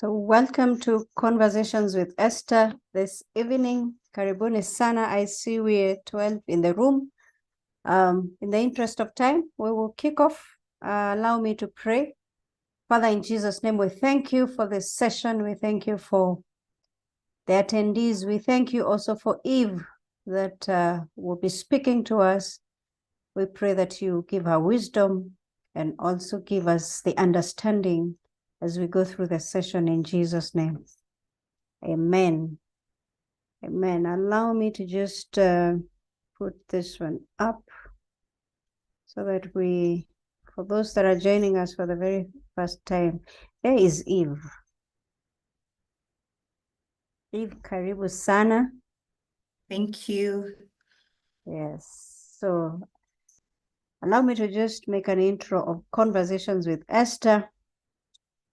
So welcome to Conversations with Esther this evening. Karibuni sana. I see we're 12 in the room. In the interest of time, we will kick off. Allow me to pray. Father, in Jesus' name, we thank you for this session. We thank you for the attendees. We thank you also for Eve that will be speaking to us. We pray that you give her wisdom and also give us the understanding as we go through the session in Jesus' name. Amen. Amen. Allow me to just put this one up so that for those that are joining us for the very first time, there is Eve. Eve, karibu sana. Thank you. Yes. So allow me to just make an intro of Conversations with Esther.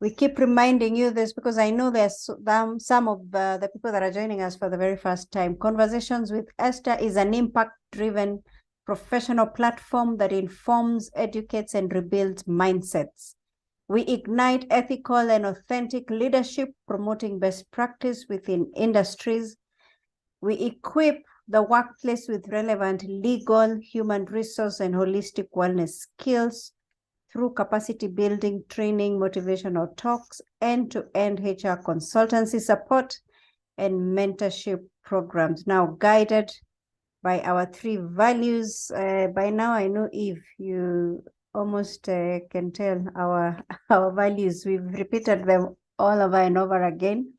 We keep reminding you this because I know there's some of the people that are joining us for the very first time. Conversations with Esther is an impact-driven professional platform that informs, educates, and rebuilds mindsets. We ignite ethical and authentic leadership, promoting best practice within industries. We equip the workplace with relevant legal, human resource, and holistic wellness skills through capacity building, training, motivational talks, end-to-end HR consultancy support, and mentorship programs. Now, guided by our three values. By now, I know, Eve, you almost can tell our values. We've repeated them all over and over again.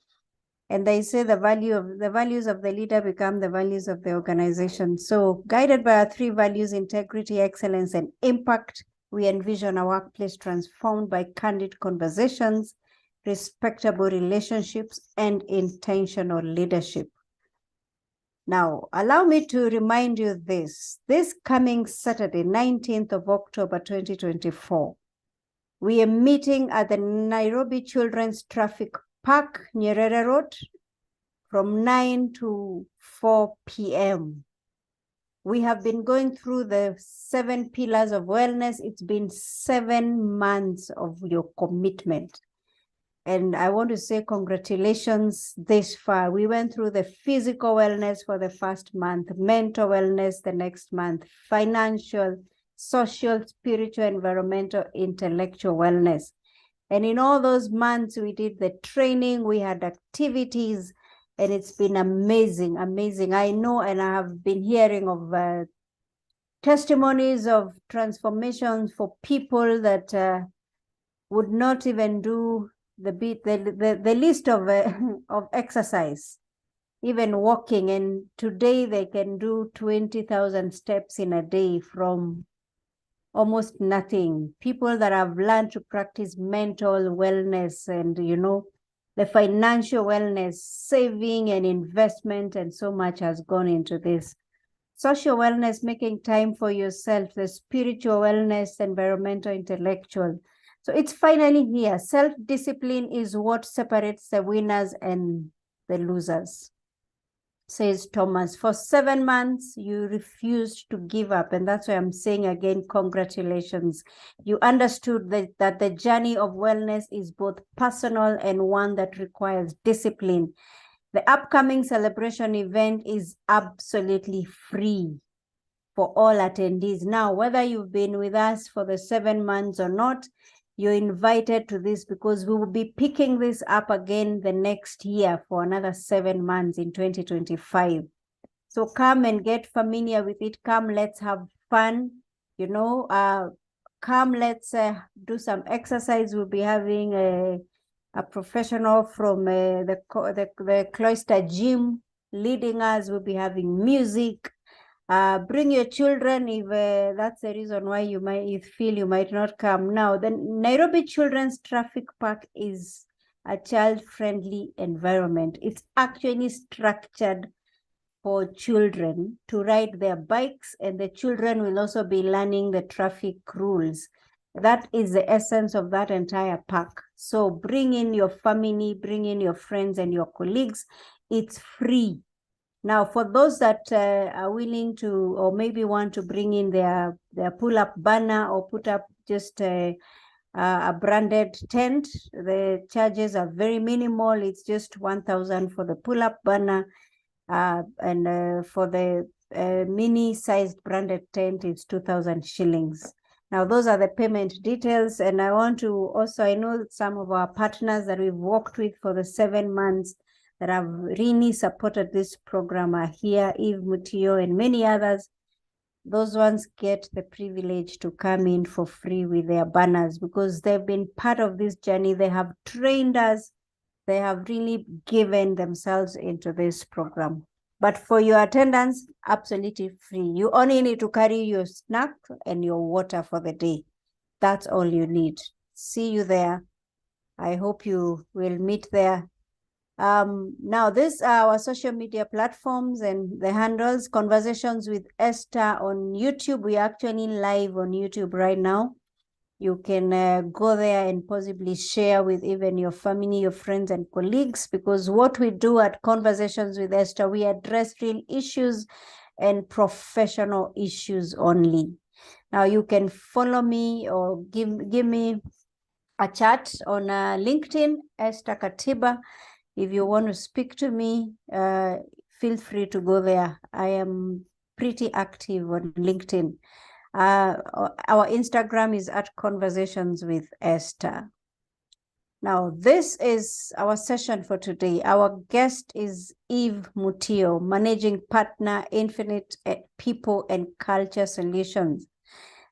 And they say the values of the leader become the values of the organization. So guided by our three values, integrity, excellence, and impact, we envision a workplace transformed by candid conversations, respectable relationships, and intentional leadership. Now, allow me to remind you this coming Saturday, 19th of October, 2024, we are meeting at the Nairobi Children's Traffic Park, Nyerere Road, from 9 to 4 p.m. We have been going through the 7 pillars of wellness. It's been 7 months of your commitment. And I want to say congratulations this far. We went through the physical wellness for the first month, mental wellness the next month, financial, social, spiritual, environmental, intellectual wellness. And in all those months, we did the training, we had activities, and it's been amazing, amazing. I know, and I have been hearing of testimonies of transformations for people that would not even do the list of exercise, even walking. And today they can do 20,000 steps in a day from almost nothing. People that have learned to practice mental wellness and, the financial wellness, saving and investment, and so much has gone into this. Social wellness, making time for yourself, the spiritual wellness, environmental, intellectual. So it's finally here. Self-discipline is what separates the winners and the losers, says Thomas. For 7 months, you refused to give up. And that's why I'm saying again, congratulations. You understood that the journey of wellness is both personal and one that requires discipline. The upcoming celebration event is absolutely free for all attendees. Now, whether you've been with us for the 7 months or not, you're invited to this because we will be picking this up again the next year for another 7 months in 2025. So come and get familiar with it. Come, let's have fun. Come, let's do some exercise. We'll be having a professional from the cloister gym leading us. We'll be having music. Bring your children if that's the reason why you feel you might not come. Now, the Nairobi Children's Traffic Park is a child-friendly environment. It's actually structured for children to ride their bikes, and the children will also be learning the traffic rules. That is the essence of that entire park. So bring in your family, bring in your friends and your colleagues. It's free. Now, for those that are willing to, or maybe want to bring in their pull-up banner or put up just a branded tent. The charges are very minimal. It's just 1,000 for the pull-up banner, and for the mini-sized branded tent, it's 2,000 shillings. Now, those are the payment details. And I want to also, I know some of our partners that we've worked with for the 7 months that have really supported this program are here, Eve Mutio and many others. Those ones get the privilege to come in for free with their banners because they've been part of this journey. They have trained us. They have really given themselves into this program. But for your attendance, absolutely free. You only need to carry your snack and your water for the day. That's all you need. See you there. I hope you will meet there. Now, these are our social media platforms and the handles. Conversations with Esther on YouTube. We're actually live on YouTube right now. You can go there and possibly share with even your family, your friends and colleagues, because what we do at Conversations with Esther, we address real issues and professional issues only. Now, you can follow me or give me a chat on LinkedIn, Esther Katiba. If you want to speak to me, feel free to go there. I am pretty active on LinkedIn. Our Instagram is at Conversations with Esther. Now, this is our session for today. Our guest is Eve Mutio, Managing Partner, Infinite People and Culture Solutions.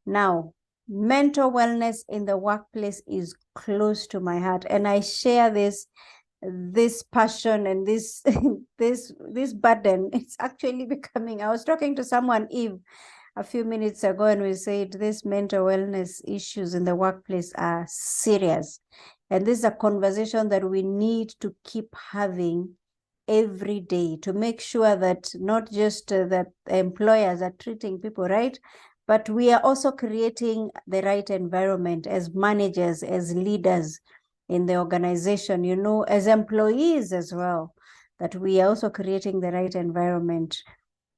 Now, mental wellness in the workplace is close to my heart, and I share this passion and this this burden. It's actually becoming, I was talking to someone, Eve, a few minutes ago, and we said these mental wellness issues in the workplace are serious. And this is a conversation that we need to keep having every day to make sure that not just that employers are treating people right, but we are also creating the right environment as managers, as leaders in the organization, you know, as employees as well, that we are also creating the right environment.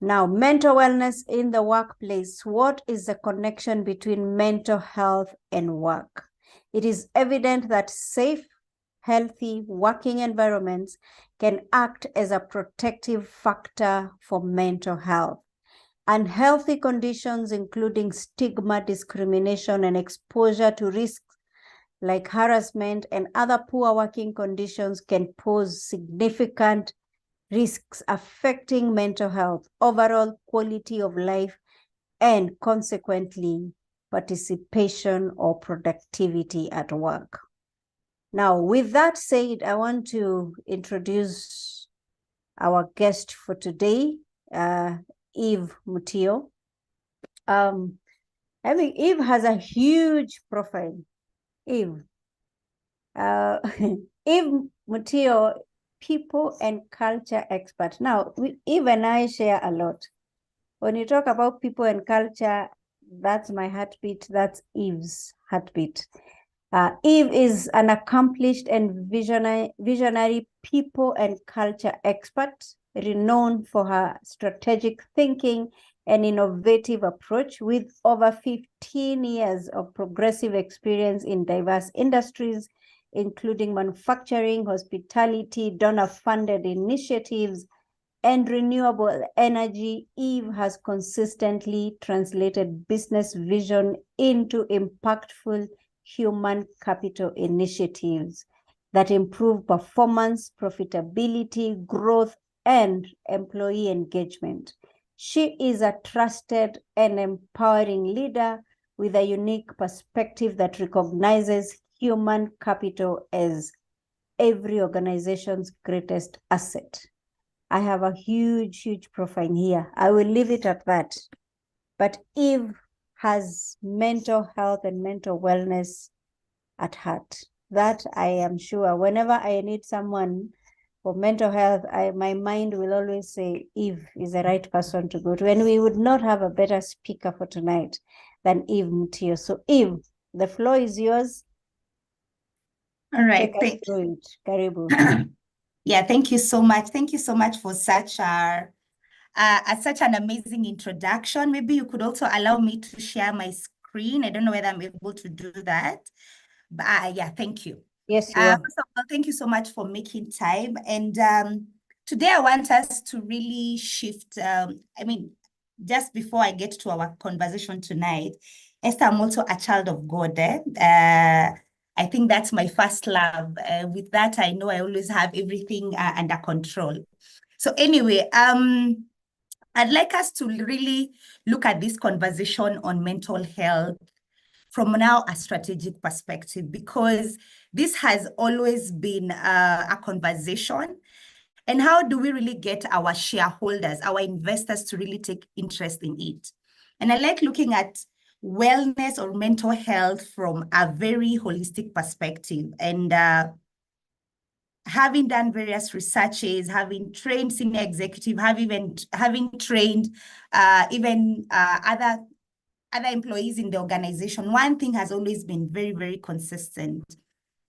Now, mental wellness in the workplace. What is the connection between mental health and work? It is evident that safe, healthy working environments can act as a protective factor for mental health. Unhealthy conditions, including stigma, discrimination, and exposure to risks like harassment and other poor working conditions, can pose significant risks affecting mental health, overall quality of life, and consequently participation or productivity at work. Now, with that said, I want to introduce our guest for today, Eve Mutio. I think Eve has a huge profile. Eve. Eve Mutio, people and culture expert. Now, Eve and I share a lot. When you talk about people and culture, that's my heartbeat. That's Eve's heartbeat. Eve is an accomplished and visionary people and culture expert, renowned for her strategic thinking and innovative approach, with over 15 years of progressive experience in diverse industries, including manufacturing, hospitality, donor-funded initiatives, and renewable energy. Eve has consistently translated business vision into impactful human capital initiatives that improve performance, profitability, growth, and employee engagement. She is a trusted and empowering leader with a unique perspective that recognizes human capital as every organization's greatest asset. I have a huge profile here. I will leave it at that. But Eve has mental health and mental wellness at heart. That I am sure. Whenever I need someone for mental health, my mind will always say Eve is the right person to go to. And we would not have a better speaker for tonight than Eve Mutio. So Eve, the floor is yours. All right. Take us through it. Karibu. Yeah, thank you so much. Thank you so much for such an amazing introduction. Maybe you could also allow me to share my screen. I don't know whether I'm able to do that. Yeah, thank you. Yes, you are. First of all, thank you so much for making time. And today I want us to really shift. Just before I get to our conversation tonight, Esther, I'm also a child of God. I think that's my first love. With that, I know I always have everything under control. So anyway, I'd like us to really look at this conversation on mental health from now a strategic perspective, because this has always been a conversation. And how do we really get our shareholders, our investors to really take interest in it? And I like looking at wellness or mental health from a very holistic perspective. And having done various researches, having trained senior executive, having trained other employees in the organization, one thing has always been very, very consistent.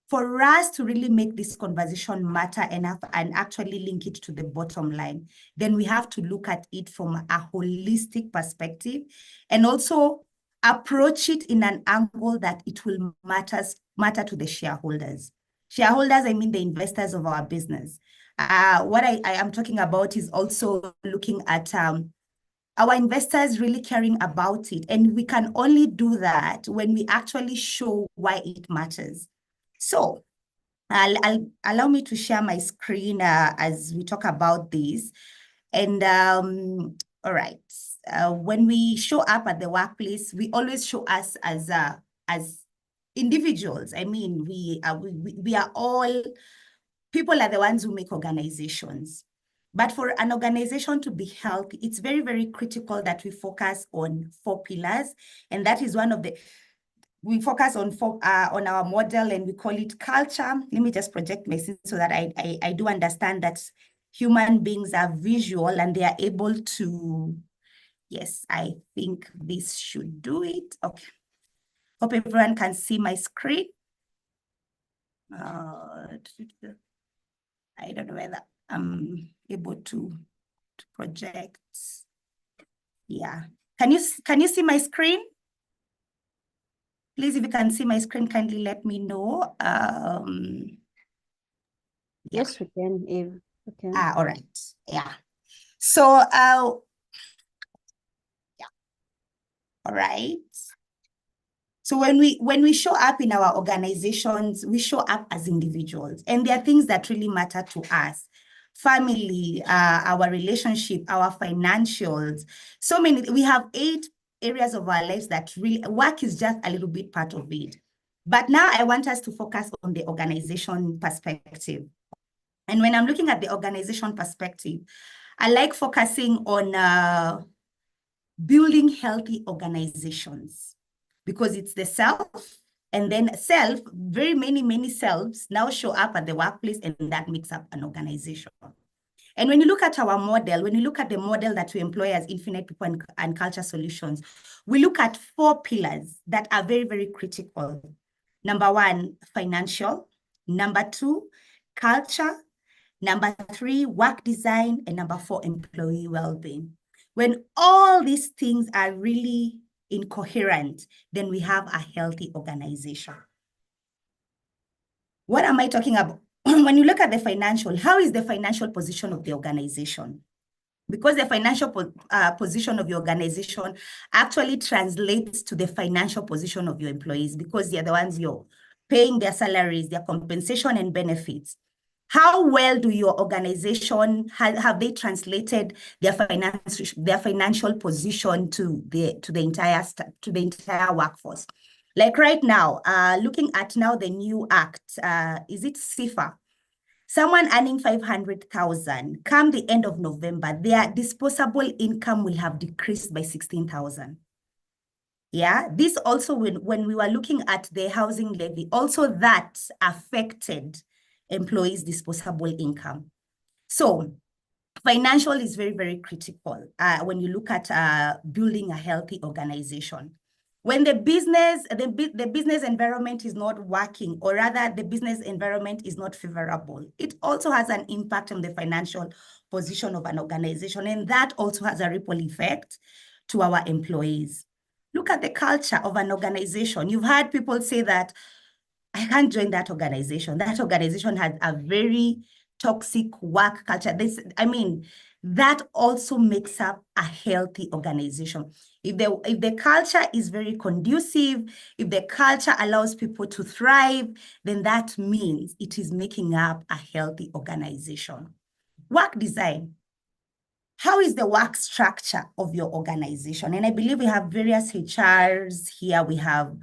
For us to really make this conversation matter enough and actually link it to the bottom line, then we have to look at it from a holistic perspective and also approach it in an angle that it will matter to the shareholders. Shareholders, I mean the investors of our business. What I am talking about is also looking at our investors really caring about it. And we can only do that when we actually show why it matters. So allow me to share my screen as we talk about this. And all right, when we show up at the workplace, we always show us as individuals. I mean, we are all, people are the ones who make organizations. But for an organization to be healthy, it's very, very critical that we focus on 4 pillars. And that is one of the, we focus on our model, and we call it culture. Let me just project my scene so that I do understand that human beings are visual and they are able to, yes, I think this should do it. Okay. Hope everyone can see my screen. I don't know whether I'm able to project. Yeah. Can you see my screen? Please, if you can see my screen, kindly let me know. Yes, we can, Eve. We can. All right. Yeah. So, yeah. All right. So when we show up in our organizations, we show up as individuals, and there are things that really matter to us. Family, our relationship, our financials. So many, we have 8 areas of our lives that really, work is just a little bit part of it. But now I want us to focus on the organization perspective. And when I'm looking at the organization perspective, I like focusing on building healthy organizations, because it's the self, and then very many selves now show up at the workplace, and that makes up an organization. And when you look at our model, when you look at the model that we employ as Infinite People and Culture Solutions, we look at 4 pillars that are very, very critical. Number 1, financial. Number 2, culture. Number 3, work design. And number 4, employee well-being. When all these things are really incoherent, then we have a healthy organization. What am I talking about? When you look at the financial, how is the financial position of the organization? Because the financial position of your organization actually translates to the financial position of your employees, because they're the ones you're paying their salaries, their compensation and benefits. How well do your organization, have they translated their financial position to the entire workforce? Like right now, looking at now the new act, is it CIFA? Someone earning 500,000, come the end of November, their disposable income will have decreased by 16,000. Yeah, this also, when we were looking at the housing levy, also that affected employees' disposable income. So financial is very, very critical when you look at building a healthy organization. When the business environment is not working, or rather the business environment is not favorable, it also has an impact on the financial position of an organization, and that also has a ripple effect to our employees. Look at the culture of an organization. You've heard people say that I can't join that organization. That organization has a very toxic work culture. That also makes up a healthy organization. If the culture is very conducive, if the culture allows people to thrive, then that means it is making up a healthy organization. Work design. How is the work structure of your organization? And I believe we have various HRs here. We have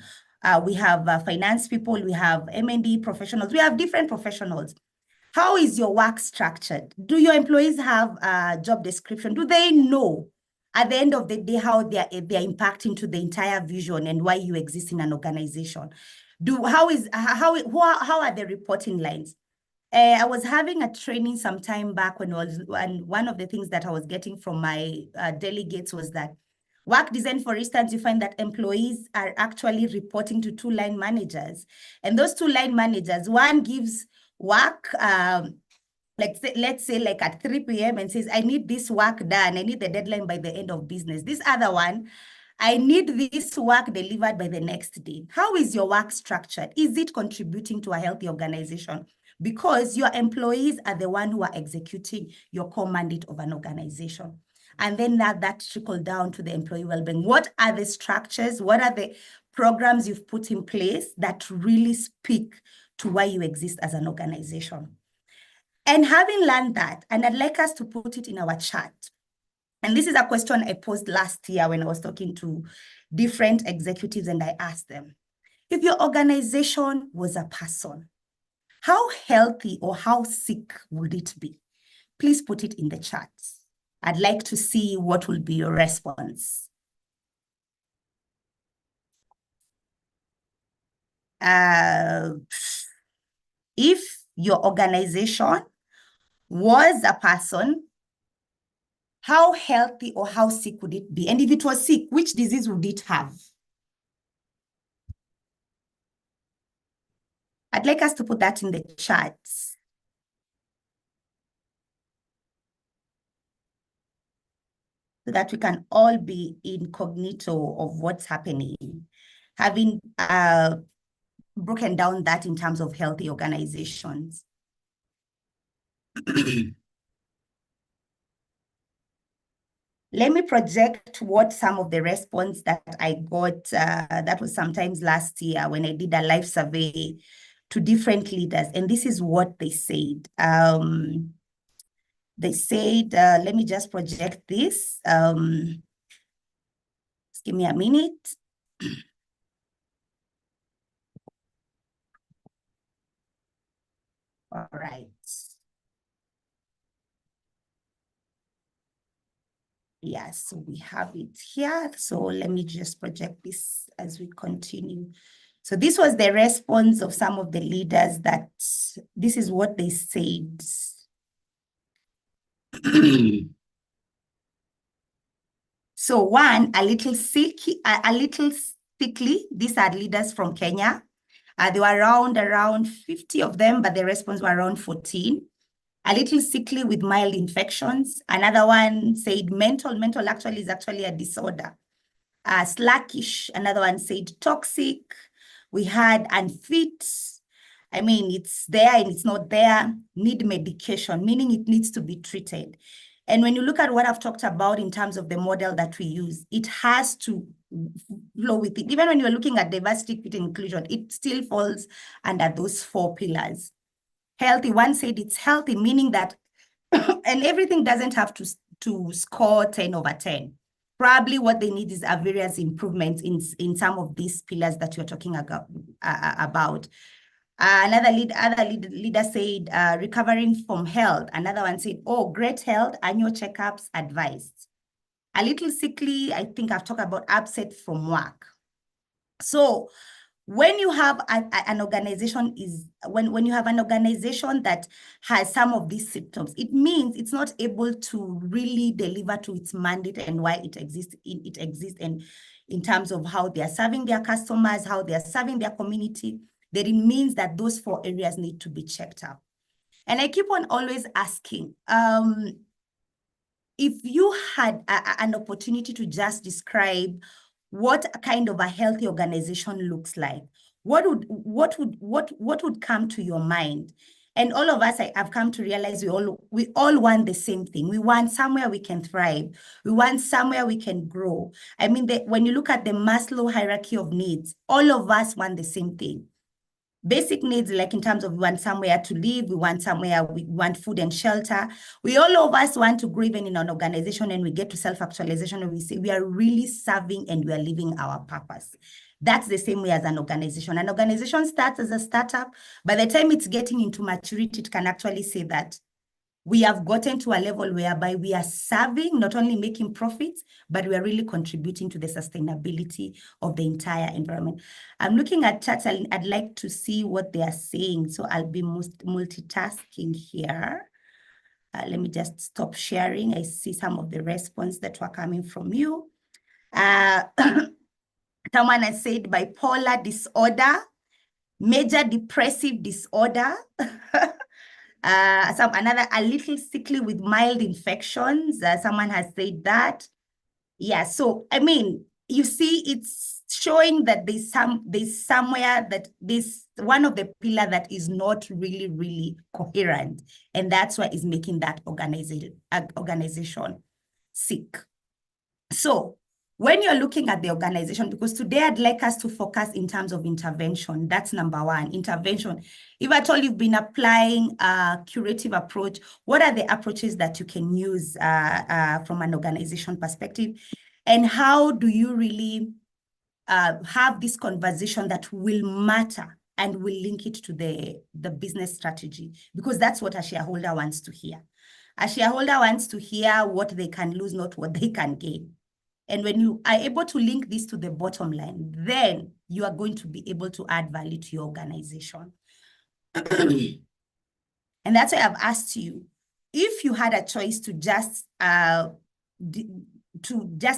finance people, we have M&D professionals, we have different professionals. How is your work structured? Do your employees have a job description? Do they know at the end of the day how they're impacting to the entire vision and why you exist in an organization? How are the reporting lines? I was having a training some time back when one of the things that I was getting from my delegates was that work design, for instance, you find that employees are actually reporting to 2 line managers. And those 2 line managers, one gives work, let's say like at 3 p.m. and says, I need this work done. I need the deadline by the end of business. This other one, I need this work delivered by the next day. How is your work structured? Is it contributing to a healthy organization? Because your employees are the one who are executing your core mandate of an organization. And then that trickle down to the employee well-being. What are the structures? What are the programs you've put in place that really speak to why you exist as an organization? And having learned that, and I'd like us to put it in our chat. And this is a question I posed last year when I was talking to different executives, and I asked them, if your organization was a person, how healthy or how sick would it be? Please put it in the chat. I'd like to see what will be your response. If your organization was a person, how healthy or how sick would it be? And if it was sick, which disease would it have? I'd like us to put that in the chat. So that we can all be incognito of what's happening, having broken down that in terms of healthy organizations. Let me project what some of the response that I got, that was sometimes last year when I did a live survey to different leaders, and this is what they said. They said, let me just project this. Just give me a minute. All right. Yes, so we have it here. So let me just project this as we continue. So this was the response of some of the leaders that this is what they said. So one, a little sickly. These are leaders from Kenya. There were around 50 of them, but the response were around 14. A little sickly with mild infections. Another one said mental actually is actually a disorder. Slackish, another one said toxic. We had unfit. I mean, it's there and it's not there. Need medication, meaning it needs to be treated. And when you look at what I've talked about in terms of the model that we use, it has to flow with it. Even when you're looking at diversity, equity, inclusion, it still falls under those 4 pillars. Healthy, one said it's healthy, meaning that, and everything doesn't have to score 10 over 10. Probably what they need is a various improvements in some of these pillars that you're talking about. Other leader said recovering from health. Another one said, oh, great health, annual checkups advised. A little sickly, I think I've talked about upset from work. So when you have an organization when you have an organization that has some of these symptoms, it means it's not able to really deliver to its mandate and why it exists and in terms of how they are serving their customers, how they are serving their community, then it means that those 4 areas need to be checked out. And I keep on always asking, if you had an opportunity to just describe what kind of a healthy organization looks like, what would come to your mind? And all of us, I've come to realize we all want the same thing. We want somewhere we can thrive. We want somewhere we can grow. I mean, when you look at the Maslow hierarchy of needs, all of us want the same thing. Basic needs, like in terms of we want somewhere to live, we want food and shelter. All of us want to grow even in an organization, and we get to self-actualization and we say we are really serving and we are living our purpose. That's the same way as an organization. An organization starts as a startup. By the time it's getting into maturity, it can actually say that we have gotten to a level whereby we are serving, not only making profits, but we are really contributing to the sustainability of the entire environment. I'm looking at chats. I'd like to see what they are saying. So I'll be multitasking here. Let me just stop sharing. I see some of the response that were coming from you. Someone has said bipolar disorder, major depressive disorder. A little sickly with mild infections. Someone has said that. Yeah, so I mean, you see, it's showing that there's somewhere that this one of the pillar that is not really coherent, and that's what is making that organization sick. So when you're looking at the organization, because today I'd like us to focus in terms of intervention. That's number one, intervention. If at all you've been applying a curative approach, what are the approaches that you can use from an organization perspective? And how do you really have this conversation that will matter and will link it to the business strategy? Because that's what a shareholder wants to hear. A shareholder wants to hear what they can lose, not what they can gain. And when you are able to link this to the bottom line, then you are going to be able to add value to your organization. And that's why I've asked you, if you had a choice to just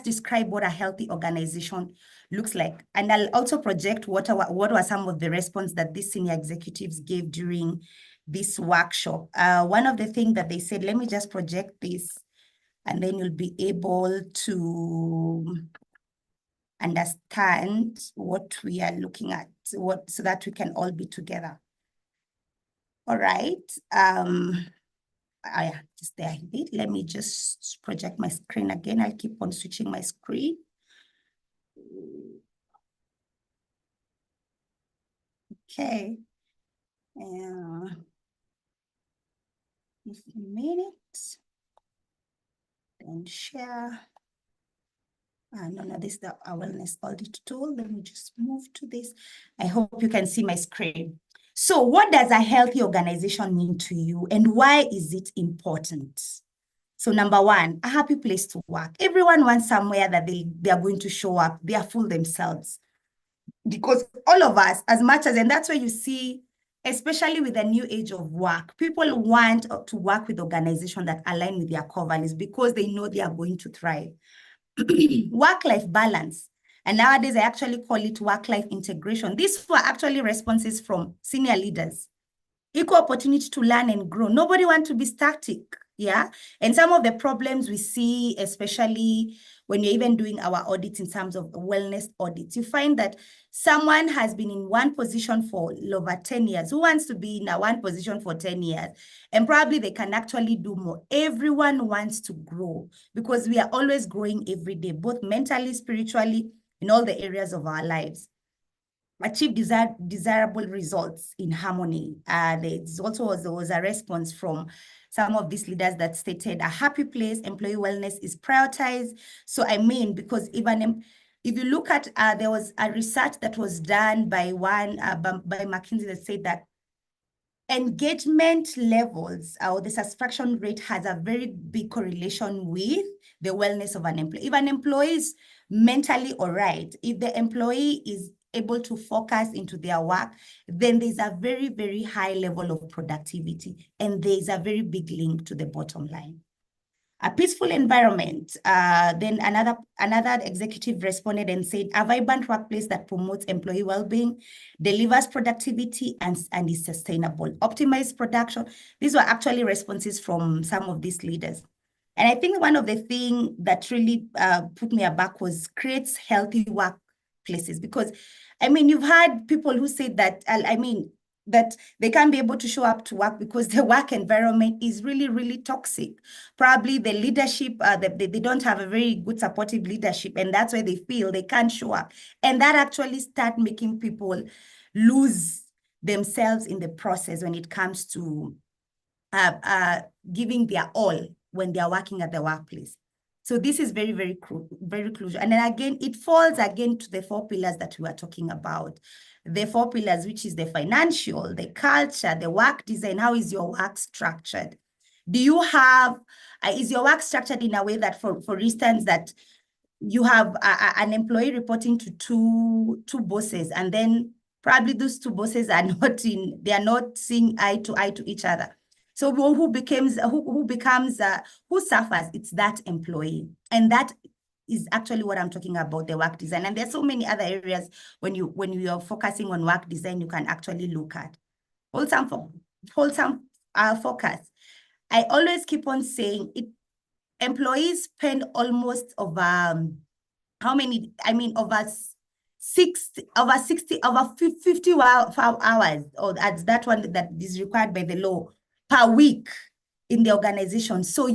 describe what a healthy organization looks like. And I'll also project what were some of the response that these senior executives gave during this workshop. One of the things that they said, let me just project this, and then you'll be able to understand what we are looking at, so that we can all be together. All right. Yeah, just there. Let me just project my screen again. I'll keep on switching my screen. Okay. Just a minute. And share. No, this is the wellness audit tool. Let me just move to this. I hope you can see my screen. So what does a healthy organization mean to you, and why is it important? So number one, a happy place to work. Everyone wants somewhere that they are going to show up, they are full themselves. Because all of us, as much as, and that's where you see, especially with the new age of work, people want to work with organizations that align with their core values because they know they are going to thrive. Work-life balance. And nowadays, I actually call it work-life integration. These were actually responses from senior leaders. Equal opportunity to learn and grow. Nobody wants to be static. Yeah. And some of the problems we see, especially when you're even doing our audits in terms of wellness audits, you find that someone has been in one position for over 10 years. Who wants to be in one position for 10 years? And probably they can actually do more. Everyone wants to grow because we are always growing every day, both mentally, spiritually, in all the areas of our lives. Achieve desirable results in harmony. There was a response from some of these leaders that stated a happy place, employee wellness is prioritized. So I mean, because even if you look at, there was a research that was done by by McKinsey that said that engagement levels or the satisfaction rate has a very big correlation with the wellness of an employee. If an employee is mentally all right, if the employee is able to focus into their work, then there's a very, very high level of productivity, and there's a very big link to the bottom line. A peaceful environment. Then another executive responded and said, a vibrant workplace that promotes employee well-being, delivers productivity, and is sustainable. Optimized production. These were actually responses from some of these leaders. And I think one of the things that really put me aback was creates healthy work workplaces? Because, I mean, you've had people who say that, that they can't be able to show up to work because the work environment is really, really toxic. Probably the leadership, they don't have a very good supportive leadership, and that's why they feel they can't show up. And that actually start making people lose themselves in the process when it comes to giving their all when they are working at the workplace. So this is very, very crucial. And then again, it falls again to the 4 pillars that we are talking about. The 4 pillars, which is the financial, the culture, the work design. How is your work structured? Do you have, is your work structured in a way that, for instance, that you have an employee reporting to two bosses, and then probably those 2 bosses are they are not seeing eye to each other. So who suffers? It's that employee. And that is actually what I'm talking about, the work design. And there's so many other areas when you are focusing on work design, you can actually look at. Wholesome focus. I always keep on saying it. Employees spend almost over over 50 hours, or that's that one that is required by the law, per week in the organization. So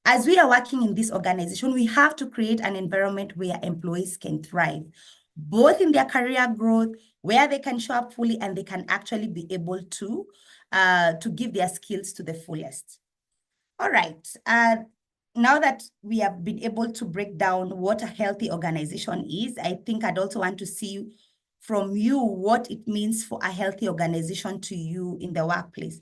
as we are working in this organization, we have to create an environment where employees can thrive, both in their career growth, where they can show up fully and they can actually be able to give their skills to the fullest. All right. Now that we have been able to break down what a healthy organization is, I think I'd also want to see from you what it means for a healthy organization to you in the workplace.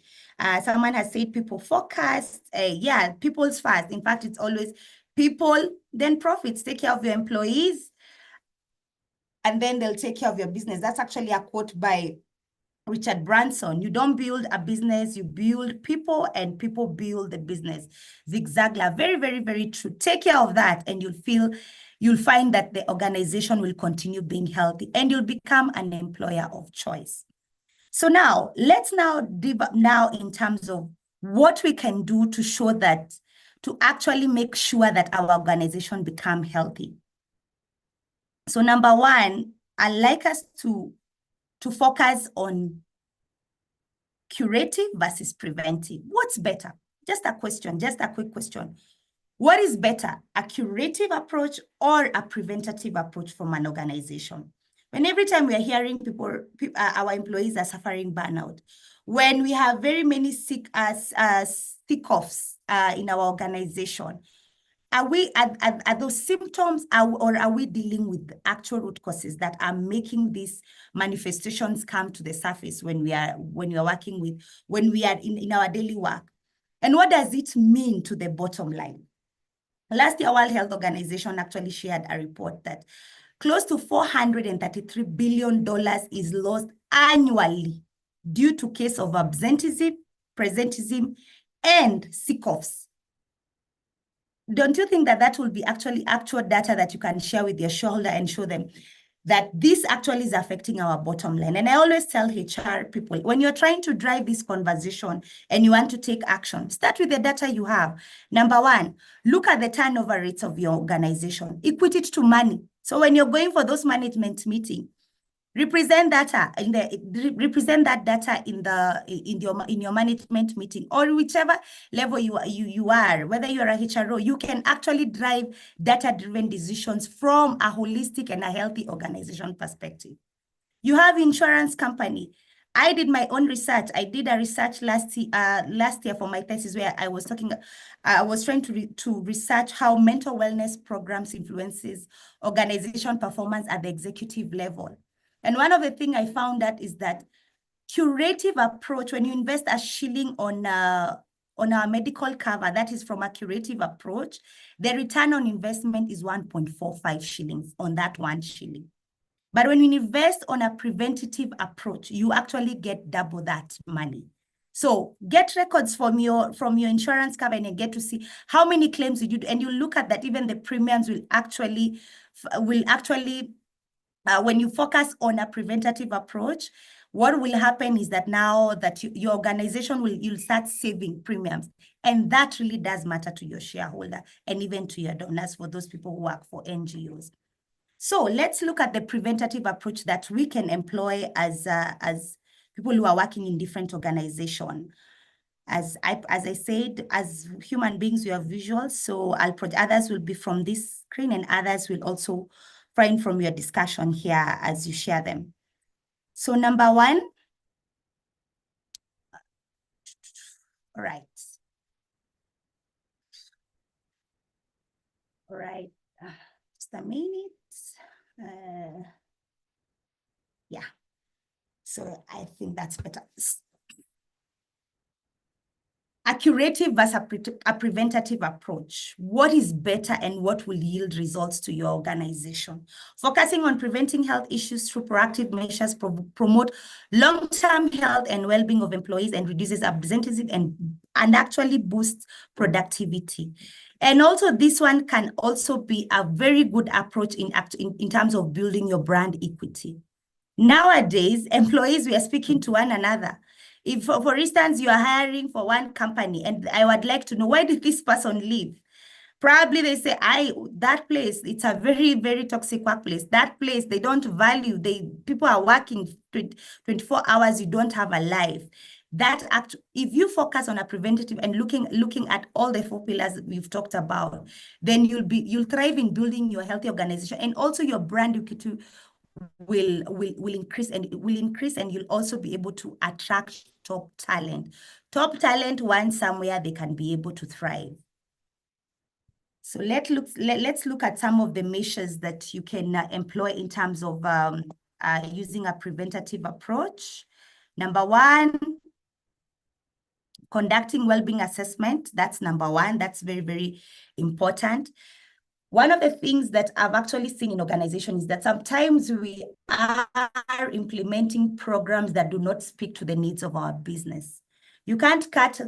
Someone has said people focused. Yeah, people's first. In fact, it's always people, then profits. Take care of your employees, and then they'll take care of your business. That's actually a quote by Richard Branson. You don't build a business, you build people, and people build the business. Zig Ziglar, very, very, very true. Take care of that, and you'll find that the organization will continue being healthy, and you'll become an employer of choice. So now, let's now dive up now in terms of what we can do to show that, to actually make sure that our organization become healthy. So number one, I'd like us to focus on curative versus preventive. What's better? Just a question, just a quick question. What is better, a curative approach or a preventative approach from an organization? When every time we are hearing our employees are suffering burnout, when we have very many sick-offs in our organization, are those symptoms, or are we dealing with the actual root causes that are making these manifestations come to the surface when we are working with, when we are in our daily work? And what does it mean to the bottom line? Last year, World Health Organization actually shared a report that close to $433 billion is lost annually due to case of absenteeism, presenteeism, and sick-offs. Don't you think that will be actually actual data that you can share with your shareholder and show them that this actually is affecting our bottom line? And I always tell HR people, when you're trying to drive this conversation and you want to take action, start with the data you have. Number one, look at the turnover rates of your organization. Equate it to money. So when you're going for those management meetings, represent that data in your management meeting, or whichever level you are, whether you are a HRO, you can actually drive data-driven decisions from a holistic and a healthy organization perspective. You have insurance company. I did my own research. I did a research last year for my thesis, where I was trying to research how mental wellness programs influences organization performance at the executive level. And one of the things I found that is that curative approach, when you invest a shilling on our medical cover, that is from a curative approach, the return on investment is 1.45 shillings on that 1 shilling. But when you invest on a preventative approach, you actually get double that money. So get records from your insurance cover and get to see how many claims you do, and you look at that. Even the premiums will actually when you focus on a preventative approach, what will happen is that now that your organization you'll start saving premiums. And that really does matter to your shareholder and even to your donors, for those people who work for NGOs. So let's look at the preventative approach that we can employ as people who are working in different organizations. As I said, as human beings, we have visuals. So others will be from this screen and others will also find from your discussion here as you share them. So number one, all right. All right, just a minute. Yeah, so I think that's better. A curative versus a preventative approach. What is better and what will yield results to your organization? Focusing on preventing health issues through proactive measures promote long-term health and well-being of employees and reduces absenteeism and actually boosts productivity. And also this one can also be a very good approach in terms of building your brand equity. Nowadays, employees, we are speaking to one another. If, for instance, you are hiring for one company and I would like to know, why did this person leave? Probably they say, that place, it's a very, very toxic workplace. That place, they don't value, people are working 24 hours, you don't have a life. If you focus on a preventative and looking at all the 4 pillars we've talked about, then you'll thrive in building your healthy organization, and also your brand equity will increase, and it will increase, and you'll also be able to attract top talent. Top talent want somewhere they can be able to thrive. So let's look at some of the measures that you can employ in terms of using a preventative approach. Number one, conducting well-being assessment. That's number one. That's very, very important. One of the things that I've actually seen in organizations is that sometimes we are implementing programs that do not speak to the needs of our business. You can't cut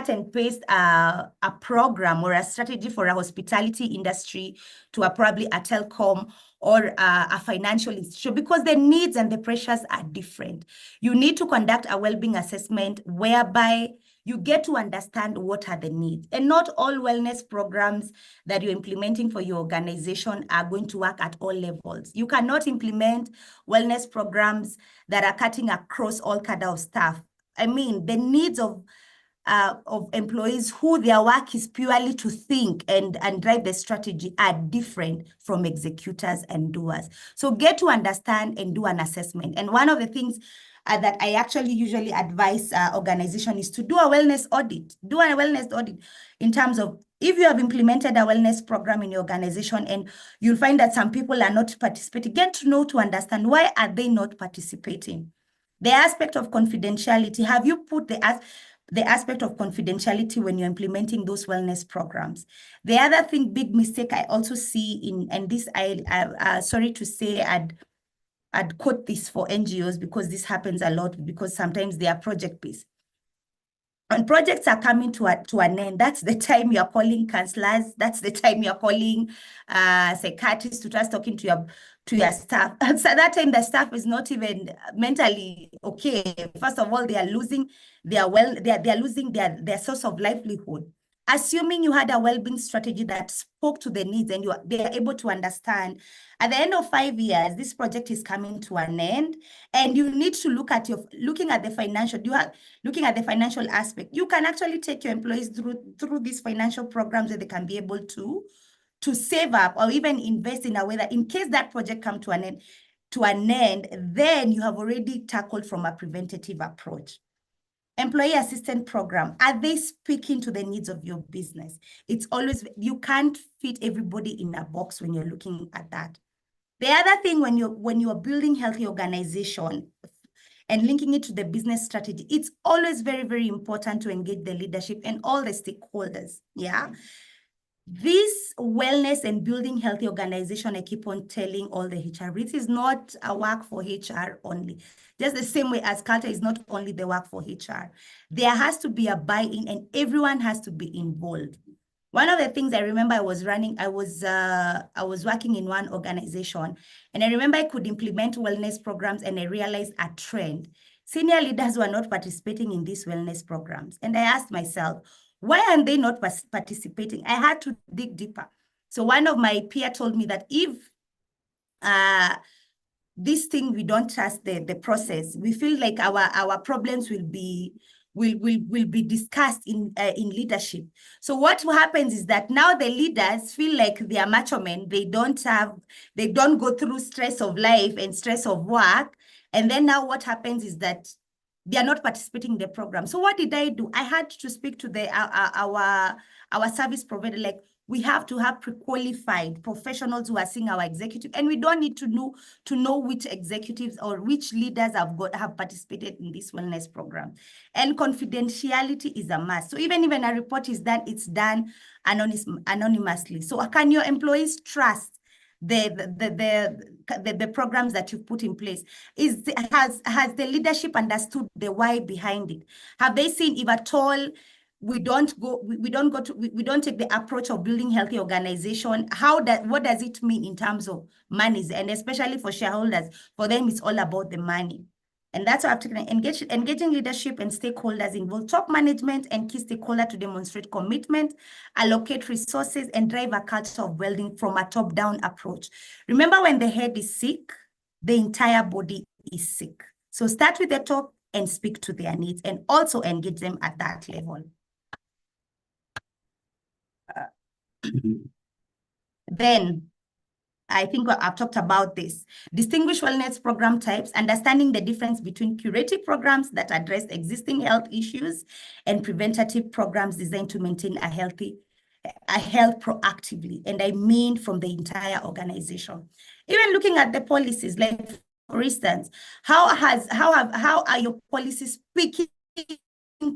and paste a program or a strategy for a hospitality industry to probably a telecom or a financial institution, because the needs and the pressures are different. You need to conduct a well-being assessment whereby you get to understand what are the needs. And not all wellness programs that you're implementing for your organization are going to work at all levels. You cannot implement wellness programs that are cutting across all kind of staff. I mean, the needs of employees who their work is purely to think and drive the strategy are different from executors and doers. So get to understand and do an assessment. And one of the things that I actually usually advise organization is to do a wellness audit. Do a wellness audit in terms of, if you have implemented a wellness program in your organization and you'll find that some people are not participating, get to know, to understand why are they not participating. The aspect of confidentiality, have you put the aspect of confidentiality when you're implementing those wellness programs? The other thing, big mistake I also see and this sorry to say, I'd quote this for NGOs because this happens a lot, because sometimes they are project-based. When projects are coming to an end, that's the time you're calling counselors, that's the time you're calling psychiatrists to start talking to your staff. And so that time the staff is not even mentally okay. First of all, they are losing their source of livelihood. Assuming you had a well-being strategy that spoke to the needs and they are able to understand, at the end of 5 years, this project is coming to an end, and you need to looking at the financial aspect. You can actually take your employees through these financial programs that they can be able to save up or even invest in a way that in case that project come to an end, then you have already tackled from a preventative approach. Employee assistance program, are they speaking to the needs of your business? It's always, you can't fit everybody in a box when you're looking at that. The other thing, when you're building healthy organization and linking it to the business strategy, it's always very, very important to engage the leadership and all the stakeholders. Yeah. This wellness and building healthy organization, I keep on telling all the HR, it is not a work for HR only. Just the same way as culture is not only the work for HR. There has to be a buy-in and everyone has to be involved. One of the things I remember I was working in one organization, and I remember I could implement wellness programs, and I realized a trend. Senior leaders were not participating in these wellness programs. And I asked myself, why are they not participating? I had to dig deeper. So one of my peers told me that if this thing, we don't trust the process. We feel like our problems will be discussed in leadership. So what happens is that now the leaders feel like they are macho men. They don't go through stress of life and stress of work. And then now what happens is that they are not participating in the program. So what did I do? I had to speak to our service provider, like, we have to have pre-qualified professionals who are seeing our executive, and we don't need to know which executives or which leaders have participated in this wellness program. And confidentiality is a must. So even a report is done, it's done anonymously. So can your employees trust the programs that you've put in place? Has the leadership understood the why behind it? Have they seen, if at all, we don't take the approach of building healthy organization? What does it mean in terms of monies? And especially for shareholders, for them, it's all about the money. And that's why I've taken engaging leadership and stakeholders, involve top management and key stakeholders to demonstrate commitment, allocate resources, and drive a culture of well-being from a top-down approach. Remember, when the head is sick, the entire body is sick. So start with the top and speak to their needs, and also engage them at that level. Then I think I've talked about this. Distinguish wellness program types, understanding the difference between curative programs that address existing health issues and preventative programs designed to maintain a health proactively. And I mean from the entire organization. Even looking at the policies, like, for instance, how are your policies speaking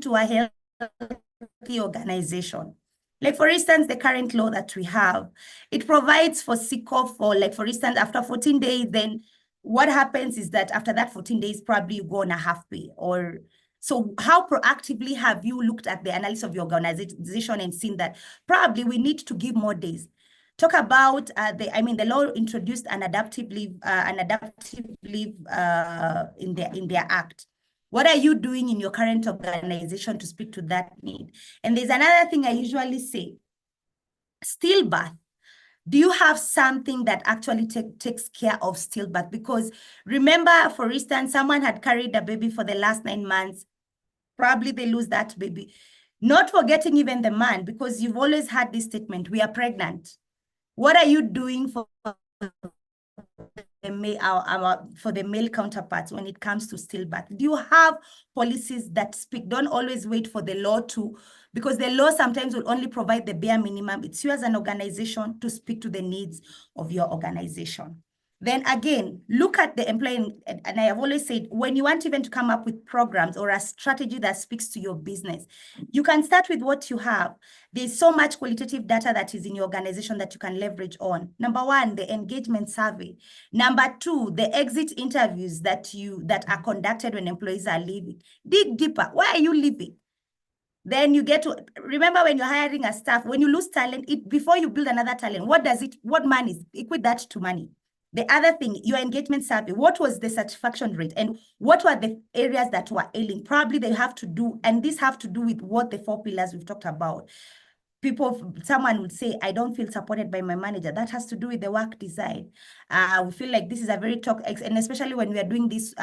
to a healthy organization? Like, for instance, the current law that we have, it provides for sick off for, like, for instance, after 14 days, then what happens is that after that 14 days, probably you go on a half pay. Or so how proactively have you looked at the analysis of your organization and seen that probably we need to give more days? Talk about the law introduced an adaptive leave in their act. What are you doing in your current organization to speak to that need? And there's another thing I usually say, stillbirth. Do you have something that actually takes care of stillbirth? Because remember, for instance, someone had carried a baby for the last 9 months. Probably they lose that baby. Not forgetting even the man, because you've always had this statement, we are pregnant. What are you doing for the male counterparts when it comes to stillbirth? Do you have policies that speak? Don't always wait for the law because the law sometimes will only provide the bare minimum. It's you as an organization to speak to the needs of your organization. Then again, look at the employee, and I have always said, when you want even to come up with programs or a strategy that speaks to your business, you can start with what you have. There's so much qualitative data that is in your organization that you can leverage on. Number one, the engagement survey. Number two, the exit interviews that are conducted when employees are leaving. Dig deeper. Why are you leaving? Then you get to remember, when you're hiring a staff, when you lose talent, before you build another talent, what money is? Equate that to money. The other thing, your engagement survey, what was the satisfaction rate and what were the areas that were ailing? Probably they have to do, and these have to do with what the 4 pillars we've talked about. Someone would say, I don't feel supported by my manager. That has to do with the work design. We feel like this is a very toxic, and especially when we are doing this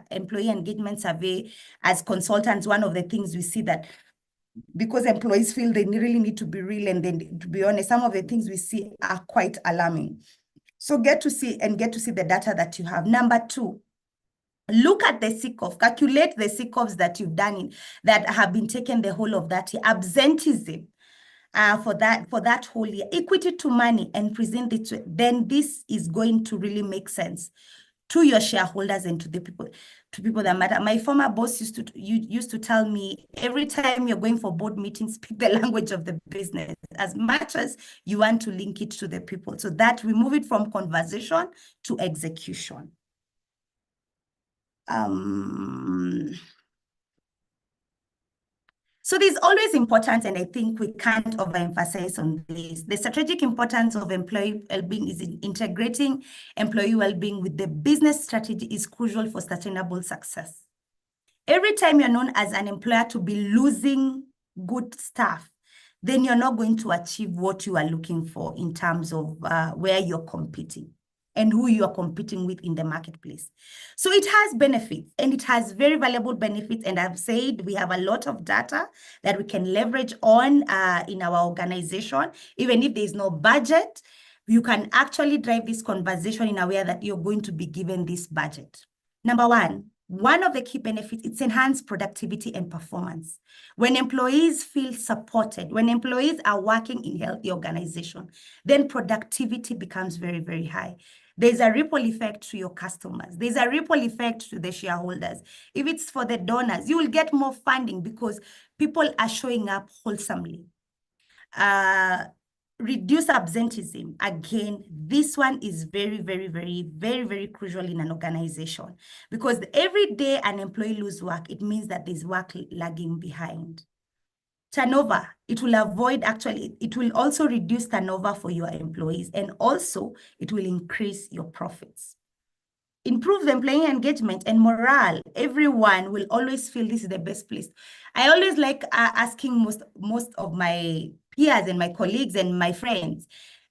employee engagement survey as consultants, one of the things we see that because employees feel they really need to be real, and then, to be honest, some of the things we see are quite alarming. So get to see the data that you have. Number two, look at the sick off, calculate the sick offs that you've done that have been taken the whole of that year. Absenteeism for that whole year. Equity to money and present it to, then this is going to really make sense to your shareholders and to people that matter. My former boss used to tell me, every time you're going for board meetings, speak the language of the business as much as you want to link it to the people, so that we move it from conversation to execution. So there's always importance, and I think we can't overemphasize on this. The strategic importance of employee well-being is in integrating employee well-being with the business strategy is crucial for sustainable success. Every time you're known as an employer to be losing good staff, then you're not going to achieve what you are looking for in terms of where you're competing. and who you are competing with in the marketplace. So it has benefits, and it has very valuable benefits. And I've said we have a lot of data that we can leverage on in our organization. Even if there's no budget, you can actually drive this conversation in a way that you're going to be given this budget. Number one of the key benefits, it's enhanced productivity and performance. When employees feel supported, when employees are working in healthy organization, then productivity becomes very, very high. There's a ripple effect to your customers. There's a ripple effect to the shareholders. If it's for the donors, you will get more funding because people are showing up wholesomely. Reduce absenteeism. Again, this one is very, very, very, very, very crucial in an organization, because every day an employee loses work, it means that there's work lagging behind. Turnover, it will also reduce turnover for your employees, and also it will increase your profits. Improve the employee engagement and morale. Everyone will always feel this is the best place. I always like asking most of my peers and my colleagues and my friends,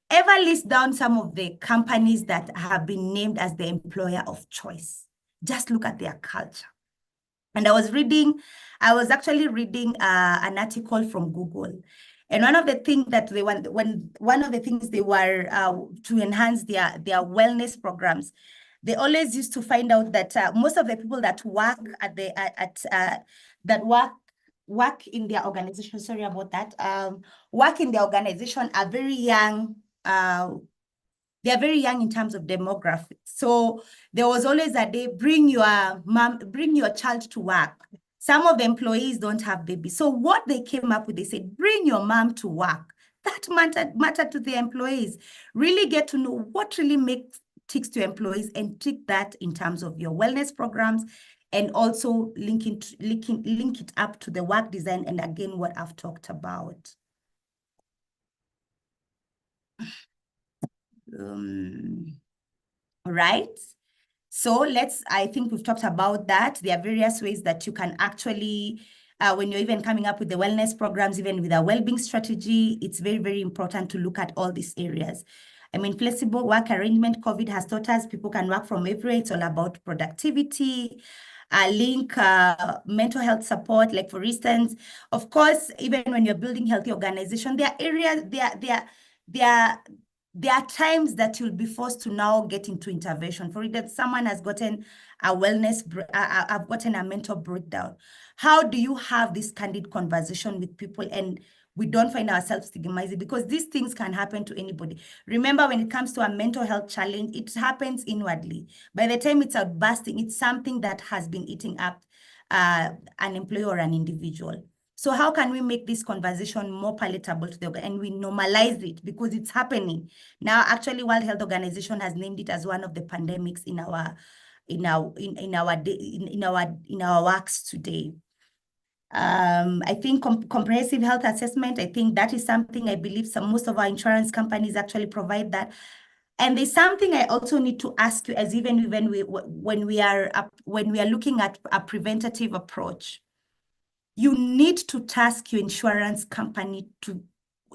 ever list down some of the companies that have been named as the employer of choice. Just look at their culture. And I was actually reading an article from Google. And one of the things that they want, one of the things they were to enhance their wellness programs, they always used to find out that most of the people that work work in their organization, sorry about that, work in the organization are very young. They are very young in terms of demographics. So there was always a day, bring your child to work. Some of the employees don't have babies. So what they came up with, they said, bring your mom to work. That mattered to the employees. Really get to know what really ticks to employees, and tick that in terms of your wellness programs, and also link it up to the work design, and again, what I've talked about. Right? So I think we've talked about that. There are various ways that you can actually, when you're even coming up with the wellness programs, even with a well-being strategy, it's very, very important to look at all these areas. I mean, flexible work arrangement, COVID has taught us people can work from everywhere. It's all about productivity, link mental health support. Like, for instance, of course, even when you're building healthy organization, there are areas, there are times that you'll be forced to now get into intervention. For instance, someone has gotten a I've gotten a mental breakdown. How do you have this candid conversation with people and we don't find ourselves stigmatized? Because these things can happen to anybody. Remember, when it comes to a mental health challenge, it happens inwardly. By the time it's outbursting, it's something that has been eating up an employee or an individual. So how can we make this conversation more palatable to the and we normalize it, because it's happening now? Actually, World Health Organization has named it as one of the pandemics in our works today. I think comprehensive health assessment, I think that is something I believe most of our insurance companies actually provide that. And there's something I also need to ask you, as even when we are looking at a preventative approach, you need to task your insurance company to,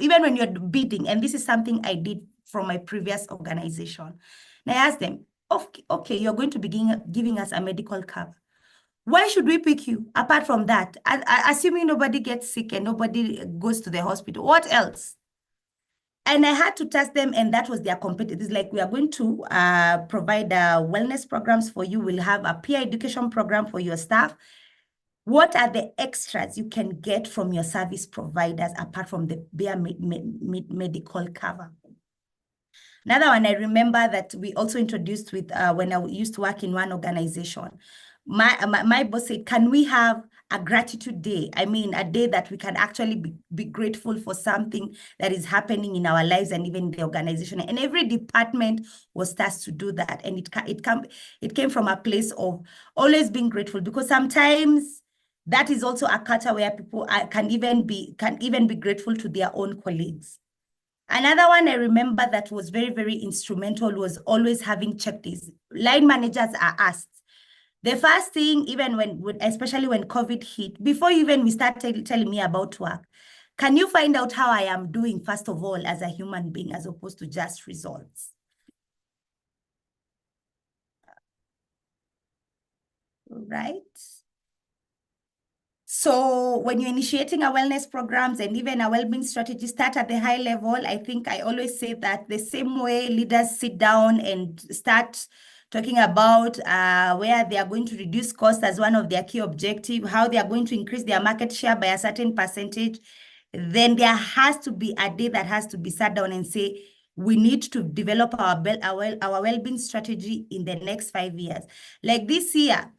even when you're bidding, and this is something I did from my previous organization. And I asked them, okay, you're going to be giving us a medical cover. Why should we pick you? Apart from that, assuming nobody gets sick and nobody goes to the hospital, what else? And I had to test them, and that was their competitors. Like, we are going to provide wellness programs for you. We'll have a peer education program for your staff. What are the extras you can get from your service providers apart from the bare medical cover? Another one I remember that we also introduced with when I used to work in one organization. My boss said, can we have a gratitude day? I mean, a day that we can actually be grateful for something that is happening in our lives and even the organization. And every department was tasked to do that. And it came from a place of always being grateful, because sometimes that is also a culture where people can even be grateful to their own colleagues. Another one I remember that was very, very instrumental was always having checklists. Line managers are asked. The first thing, even especially when COVID hit, before even we start telling me about work, can you find out how I am doing, first of all, as a human being, as opposed to just results? right? So when you're initiating our wellness programs and even a well-being strategy, start at the high level. I think I always say that the same way leaders sit down and start talking about where they are going to reduce costs as one of their key objectives, how they are going to increase their market share by a certain percentage, then there has to be a day that has to be sat down and say, we need to develop our well-being strategy in the next 5 years. Like this year,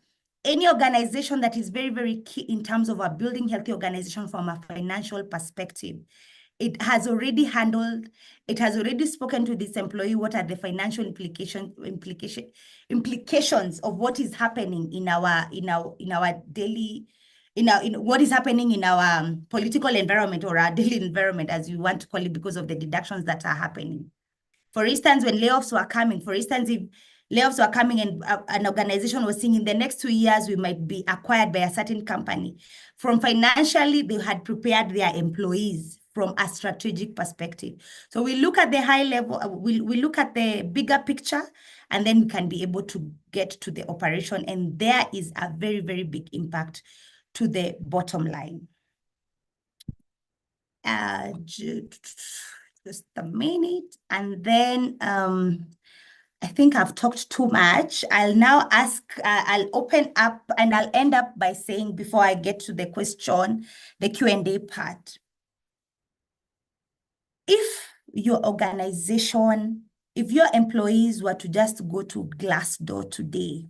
any organization that is very, very key in terms of building healthy organization from a financial perspective, it has already spoken to this employee, what are the financial implications of what is happening in our daily, what is happening in our political environment or our daily environment, as you want to call it, because of the deductions that are happening. For instance, when layoffs were coming, if layoffs were coming and an organization was saying in the next 2 years, we might be acquired by a certain company. From financially, they had prepared their employees from a strategic perspective. So we look at the high level, we look at the bigger picture, and then we can be able to get to the operation. And there is a very, very big impact to the bottom line. Just a minute. And then I think I've talked too much. I'll now I'll open up and I'll end up by saying, before I get to the question, the Q&A part. If your organization, if your employees were to just go to Glassdoor today,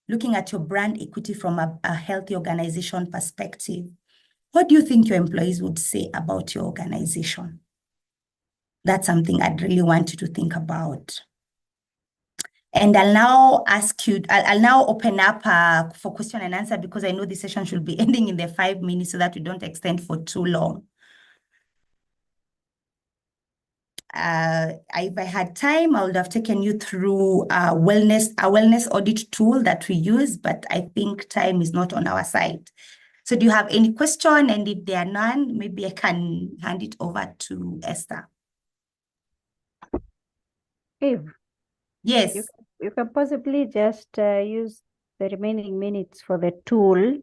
looking at your brand equity from a healthy organization perspective, what do you think your employees would say about your organization? That's something I'd really want you to think about. And I'll now ask you, I'll now open up for question and answer, because I know this session should be ending in the 5 minutes so that we don't extend for too long. If I had time, I would have taken you through a wellness audit tool that we use, but I think time is not on our side. So do you have any question? And if there are none, maybe I can hand it over to Esther. Eve, Yes. you can possibly just use the remaining minutes for the tool.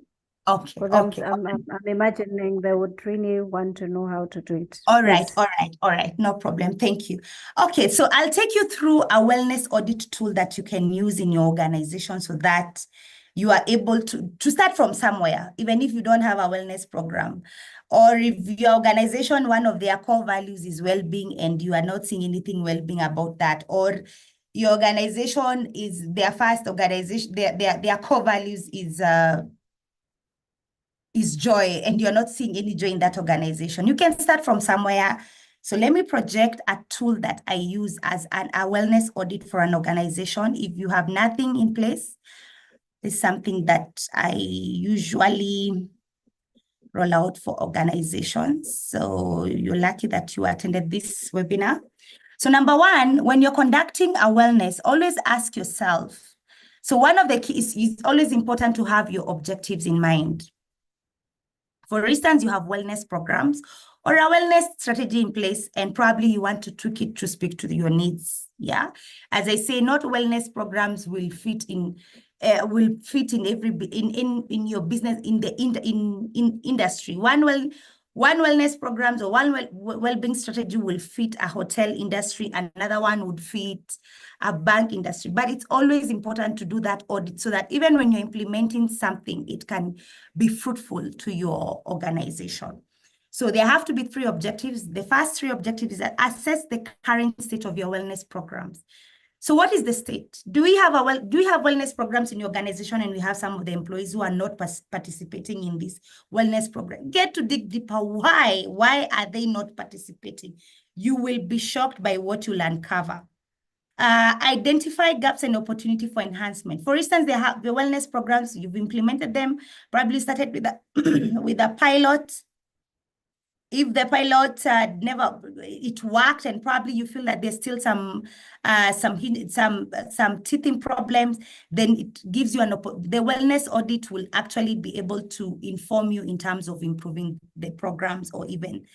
Okay. Because I'm imagining they would really want to know how to do it. All right, Please. all right, no problem. Thank you. Okay, so I'll take you through a wellness audit tool that you can use in your organization so that you are able to start from somewhere, even if you don't have a wellness program. Or if your organization, one of their core values is well-being and you are not seeing anything well-being about that, or your organization is their first organization, their core values is joy, and you're not seeing any joy in that organization. You can start from somewhere. So let me project a tool that I use as a wellness audit for an organization. If you have nothing in place, it's something that I usually roll out for organizations. So you're lucky that you attended this webinar. So number one, when you're conducting a wellness, always ask yourself. So one of the keys is always important to have your objectives in mind. For instance, you have wellness programs or a wellness strategy in place, and probably you want to tweak it to speak to your needs. Yeah, as I say, not wellness programs will fit in in your business in industry. One wellness programs or one well-being strategy will fit a hotel industry, another one would fit a bank industry. But it's always important to do that audit so that even when you're implementing something, it can be fruitful to your organization. So there have to be 3 objectives. The first 3 objectives is that assess the current state of your wellness programs. So what is the state? Do we have wellness programs in your organization, and we have some of the employees who are not participating in this wellness program? Get to dig deeper. Why? Why are they not participating? You will be shocked by what you'll uncover. Identify gaps and opportunity for enhancement. For instance, they have the wellness programs, you've implemented them, probably started with with a pilot. If the pilot it worked, and probably you feel that there's still some teething problems, then it gives you the wellness audit will actually be able to inform you in terms of improving the programs or even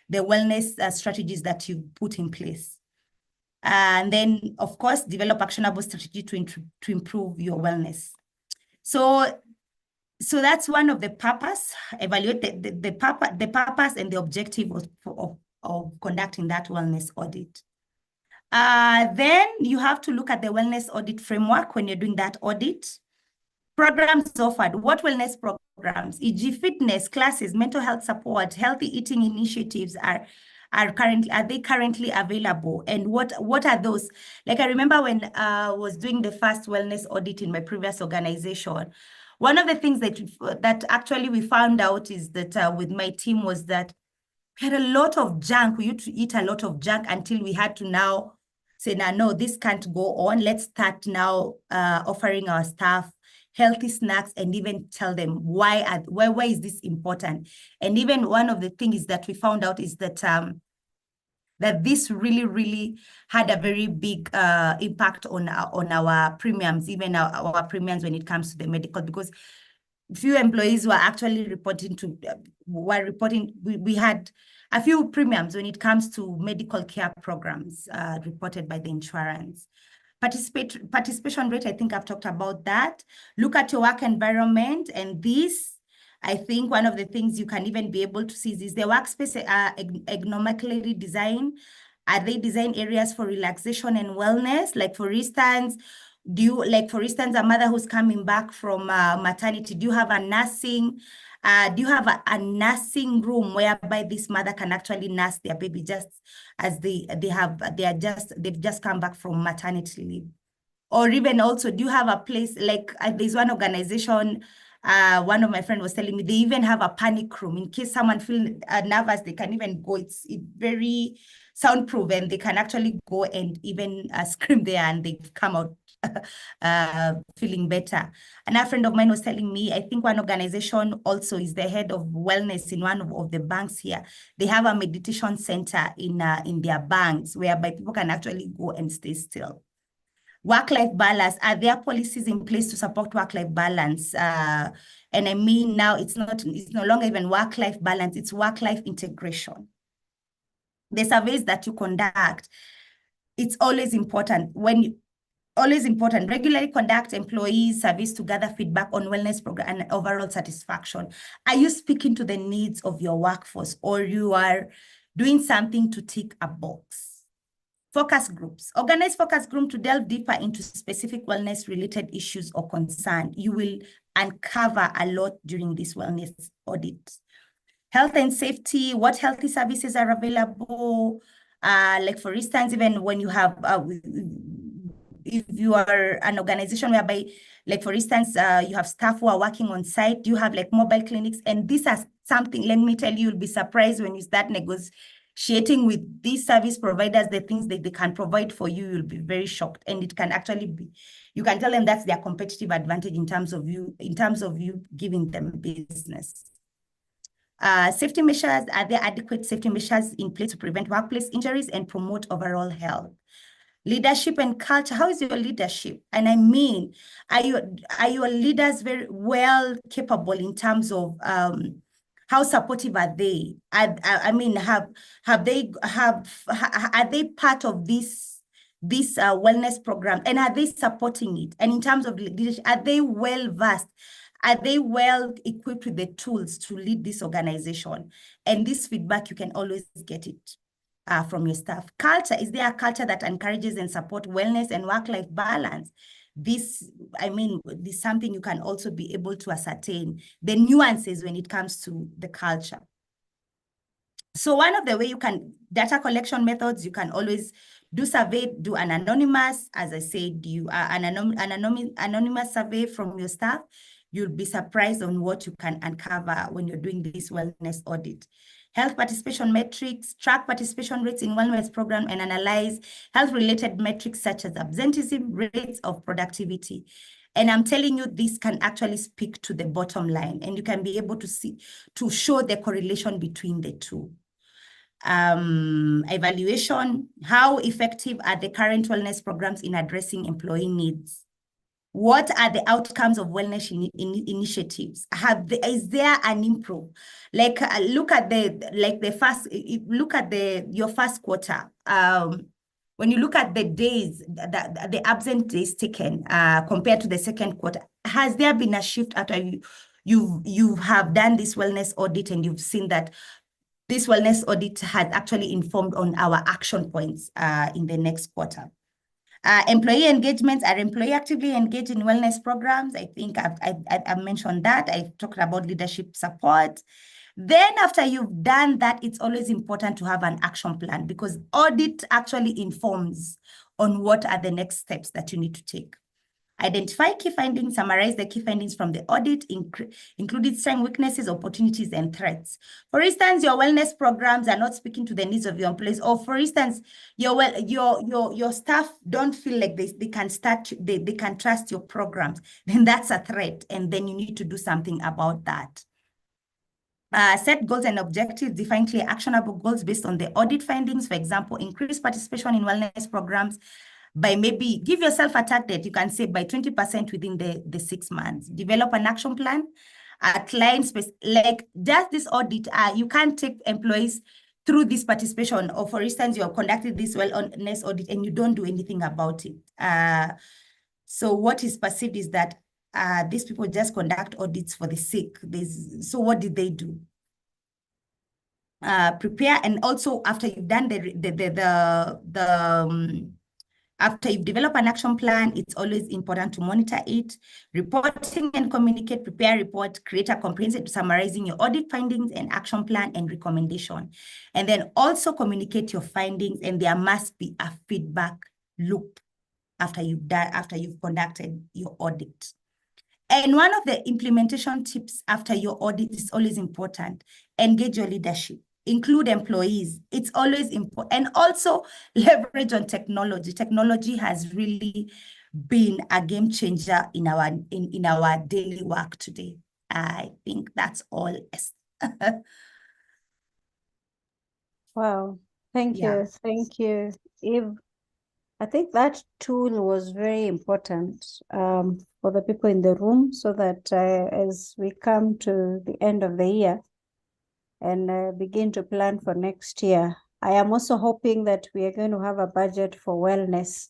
the wellness strategies that you put in place. And then, of course, develop actionable strategy to improve your wellness. So that's one of the purpose, evaluate the purpose and the objective of conducting that wellness audit. Then you have to look at the wellness audit framework when you're doing that audit. Programs offered, what wellness programs, e.g. fitness, classes, mental health support, healthy eating initiatives are they currently available? And what are those? Like I remember when I was doing the first wellness audit in my previous organization, one of the things that actually we found out is that with my team was that we had a lot of junk. We used to eat a lot of junk until we had to now say, no, this can't go on. Let's start now offering our staff healthy snacks and even tell them why is this important. And even one of the things that we found out is that that this really had a very big impact on our premiums, even our premiums when it comes to the medical, because few employees were actually reporting we had a few premiums when it comes to medical care programs reported by the insurance. Participation rate, I think I've talked about that. Look at your work environment, and this, I think one of the things you can even be able to see is the workspace ergonomically designed. Are they design areas for relaxation and wellness? Like for instance, a mother who's coming back from maternity, do you have a nursing room whereby this mother can actually nurse their baby just as they've just come back from maternity leave? Or even also, do you have a place, like there's one organization, one of my friends was telling me, they even have a panic room in case someone feels nervous, they can even go, it's very soundproof, and they can actually go and even scream there and they come out feeling better. Another friend of mine was telling me, I think one organization also is the head of wellness in one of the banks here. They have a meditation center in their banks whereby people can actually go and stay still. Work-life balance, are there policies in place to support work-life balance? And I mean now it's no longer even work-life balance, it's work-life integration. The surveys that you conduct, it's always important. Regularly conduct employees surveys to gather feedback on wellness program and overall satisfaction. Are you speaking to the needs of your workforce, or you are doing something to tick a box? Focus groups. Organize focus group to delve deeper into specific wellness-related issues or concern. You will uncover a lot during this wellness audit. Health and safety, what healthy services are available? Like for instance, even when you have, if you are an organization whereby, like for instance, you have staff who are working on site, you have like mobile clinics, and this is something, let me tell you, you'll be surprised when you start negotiating with these service providers, the things that they can provide for you, you'll be very shocked. And it can actually be, you can tell them that's their competitive advantage in terms of you giving them business. Safety measures, are there adequate safety measures in place to prevent workplace injuries and promote overall health? Leadership and culture, how is your leadership? And I mean, are your leaders very well capable in terms of how supportive are they? I mean, are they part of this wellness program, and are they supporting it? And in terms of leadership, are they well versed? Are they well equipped with the tools to lead this organization? And this feedback, you can always get it from your staff. Culture, is there a culture that encourages and supports wellness and work-life balance? This is something you can also be able to ascertain the nuances when it comes to the culture. So one of the way you can, data collection methods, you can always do survey, do an anonymous, as I said, you an anonymous survey from your staff. You'll be surprised on what you can uncover when you're doing this wellness audit. Health participation metrics, track participation rates in wellness program, and analyze health-related metrics such as absenteeism, rates of productivity. And I'm telling you, this can actually speak to the bottom line, and you can be able to show the correlation between the two. Evaluation, how effective are the current wellness programs in addressing employee needs? What are the outcomes of wellness initiatives? Is there an improve? Like look at your first quarter. When you look at the days, the absent days taken compared to the second quarter, has there been a shift after you have done this wellness audit and you've seen that this wellness audit has actually informed on our action points in the next quarter? Employee engagements. Are employee actively engaged in wellness programs? I think I've mentioned that. I talked about leadership support. Then after you've done that, it's always important to have an action plan, because audit actually informs on what are the next steps that you need to take. Identify key findings, summarize the key findings from the audit, including strengths, weaknesses, opportunities, and threats. For instance, your wellness programs are not speaking to the needs of your employees, or for instance, your staff don't feel like they can trust your programs, then that's a threat, and then you need to do something about that. Set goals and objectives, define clear actionable goals based on the audit findings. For example, increase participation in wellness programs by maybe give yourself a target. You can say by 20% within the 6 months. Develop an action plan. Client space, like just this audit, you can't take employees through this participation, or for instance, you have conducted this wellness audit and you don't do anything about it. So what is perceived is that these people just conduct audits for the sake. So what did they do? Prepare, and also after you've done after you've developed an action plan, it's always important to monitor it. Reporting and communicate, prepare a report, create a comprehensive summarizing your audit findings and action plan and recommendation. And then also communicate your findings, and there must be a feedback loop after you've conducted your audit. And one of the implementation tips after your audit is always important. Engage your leadership. Include employees. It's always important. And also leverage on technology. Technology has really been a game changer in our daily work today. I think that's all. Wow. Thank Yeah. you. Thank you, Eve. I think that tool was very important for the people in the room, so that as we come to the end of the year and begin to plan for next year, I am also hoping that we are going to have a budget for wellness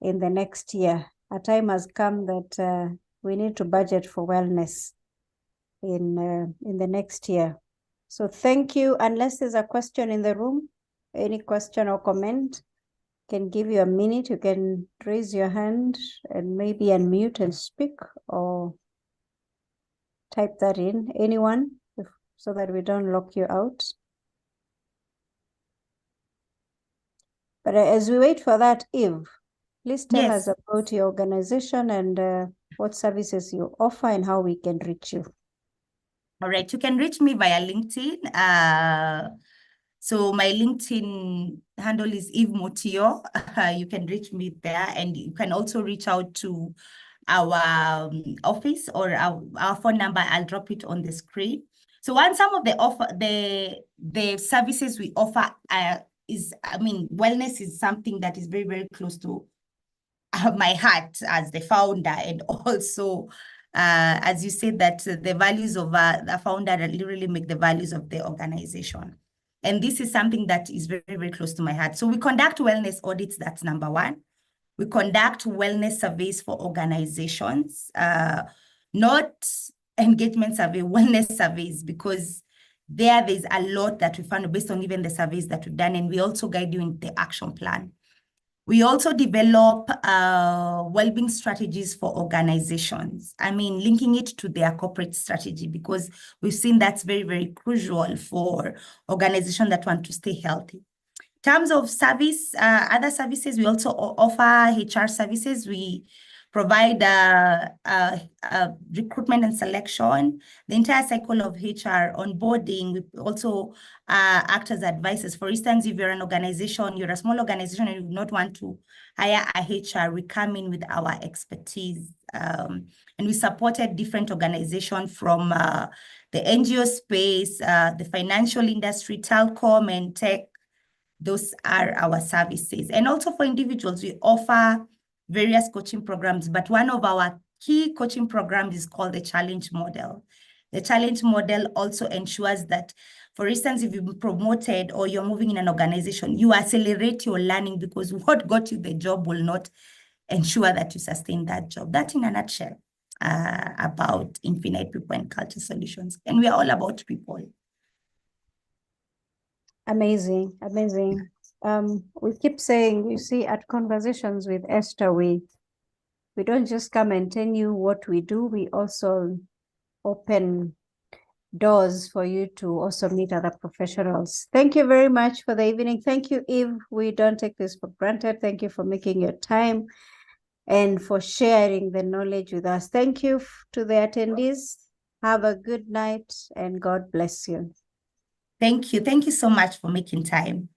in the next year. A time has come that we need to budget for wellness in the next year. So thank you. Unless there's a question in the room, any question or comment, can give you a minute. You can raise your hand and maybe unmute and speak, or type that in. Anyone, so that we don't lock you out. But as we wait for that, Eve, please tell us about your organization and what services you offer and how we can reach you. All right, you can reach me via LinkedIn. So my LinkedIn handle is Eve Mutio. You can reach me there, and you can also reach out to our office or our phone number. I'll drop it on the screen. So some of the services we offer wellness is something that is very, very close to my heart as the founder, and also as you said, that the values of the founder really make the values of the organization. And this is something that is very, very close to my heart. So we conduct wellness audits, that's number one. We conduct wellness surveys for organizations, not engagement survey, wellness surveys, because there's a lot that we found based on even the surveys that we've done, and we also guide you in the action plan. We also develop well-being strategies for organizations. Linking it to their corporate strategy, because we've seen that's very, very crucial for organizations that want to stay healthy. In terms of service, other services, we also offer HR services. We provide recruitment and selection, the entire cycle of HR, onboarding. We also act as advisors. For instance, if you're an organization, you're a small organization and you do not want to hire a HR, we come in with our expertise. And we supported different organizations from the NGO space, the financial industry, telecom, and tech. Those are our services. And also for individuals, we offer various coaching programs, but one of our key coaching programs is called the challenge model. The challenge model also ensures that, for instance, if you've been promoted or you're moving in an organization, you accelerate your learning, because what got you the job will not ensure that you sustain that job. That in a nutshell. about infinite people and culture solutions. And we are all about people. Amazing, amazing. We keep saying, you see, at Conversations with Esther, we don't just come and tell you what we do, we also open doors for you to also meet other professionals. Thank you very much for the evening. Thank you, Eve. We don't take this for granted. Thank you for making your time and for sharing the knowledge with us. Thank you to the attendees. Have a good night and God bless you. Thank you. Thank you so much for making time.